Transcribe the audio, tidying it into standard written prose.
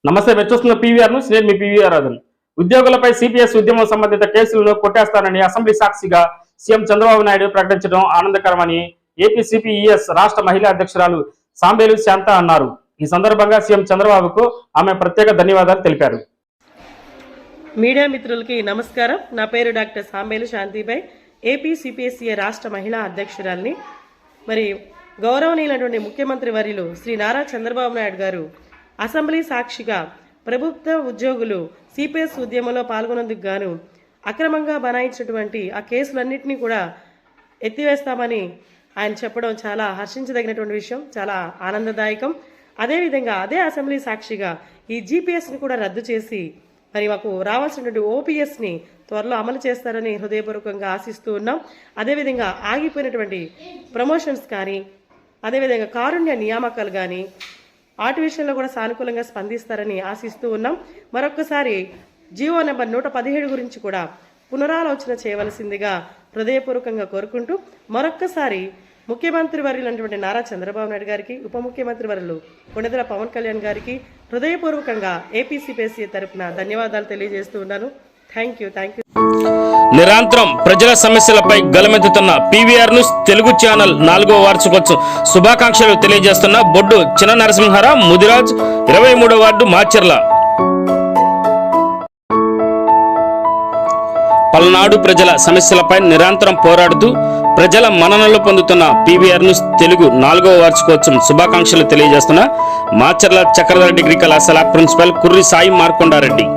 నమస్తే, మీరు చూస్తున్న పీవీఆర్ న్యూస్. నేను మీ పీవీఆర్ రాజన్. ఉద్యోగులపై సిపిఎస్ ఉద్యమం సంబంధిత కేసులను కొట్టేస్తానని అసెంబ్లీ సాక్షిగా సీఎం చంద్రబాబు నాయుడు ప్రకటించడం ఆనందకరమని ఏపీ సిపిఈఎస్ రాష్ట్ర మహిళా అధ్యక్షురాలు సాంబేలు శాంత అన్నారు. ఈ సందర్భంగా సీఎం చంద్రబాబుకు ఆమె ప్రత్యేక ధన్యవాదాలు తెలిపారు. మీడియా మిత్రులకి నమస్కారం. నా పేరు డాక్టర్ సాంబేలు శాంతిబాయ్, ఏపీ సిపిఎస్ఈ రాష్ట్ర మహిళా అధ్యక్షురాలిని. మరి గౌరవనీయులైనటువంటి ముఖ్యమంత్రి వర్యులు శ్రీ నారా చంద్రబాబు నాయుడు గారు అసెంబ్లీ సాక్షిగా ప్రభుత్వ ఉద్యోగులు సిపిఎస్ ఉద్యమంలో పాల్గొనేందుకు గాను అక్రమంగా బనాయించినటువంటి ఆ కేసులన్నింటినీ కూడా ఎత్తివేస్తామని ఆయన చెప్పడం చాలా హర్షించదగినటువంటి విషయం, చాలా ఆనందదాయకం. అదేవిధంగా అదే అసెంబ్లీ సాక్షిగా ఈ జీపీఎస్ని కూడా రద్దు చేసి మరి మాకు రావాల్సినటువంటి ఓపీఎస్ని త్వరలో అమలు చేస్తారని హృదయపూర్వకంగా ఆశిస్తూ ఉన్నాం. అదేవిధంగా ఆగిపోయినటువంటి ప్రమోషన్స్ కానీ, అదేవిధంగా కారుణ్య నియామకాలు కానీ వాటి విషయంలో కూడా సానుకూలంగా స్పందిస్తారని ఆశిస్తూ ఉన్నాం. మరొక్కసారి జీవో నెంబర్ 117 గురించి కూడా పునరాలోచన చేయవలసిందిగా హృదయపూర్వకంగా కోరుకుంటూ, మరొక్కసారి ముఖ్యమంత్రి వర్యులైనటువంటి నారా చంద్రబాబు నాయుడు గారికి, ఉప ముఖ్యమంత్రి వర్యులు కొణిదెల పవన్ కళ్యాణ్ గారికి హృదయపూర్వకంగా ఏపీసీపీఎస్సీ తరపున ధన్యవాదాలు తెలియజేస్తూ ఉన్నాను. Thank you. నిరంతరం ప్రజల సమస్యలపై గలమెత్తుతున్న పీవీఆర్ న్యూస్ తెలుగు ఛానల్ 4వ వార్షికోత్సవం శుభాకాంక్షలు తెలియజేస్తున్న బొడ్డు చిన్న నరసింహారావు, ముదిరాజ్, 23వ వార్డు, మాచర్ల. పల్నాడు ప్రజల సమస్యలపై నిరంతరం పోరాడుతూ ప్రజల మన్ననలు పొందుతున్న పీవీఆర్ న్యూస్ తెలుగు 4వ వార్షికోత్సవం శుభాకాంక్షలు తెలియజేస్తున్న మాచర్ల చక్రధర డిగ్రీ కళాశాల ప్రిన్సిపల్ కుర్రి సాయి మార్కొండారెడ్డి.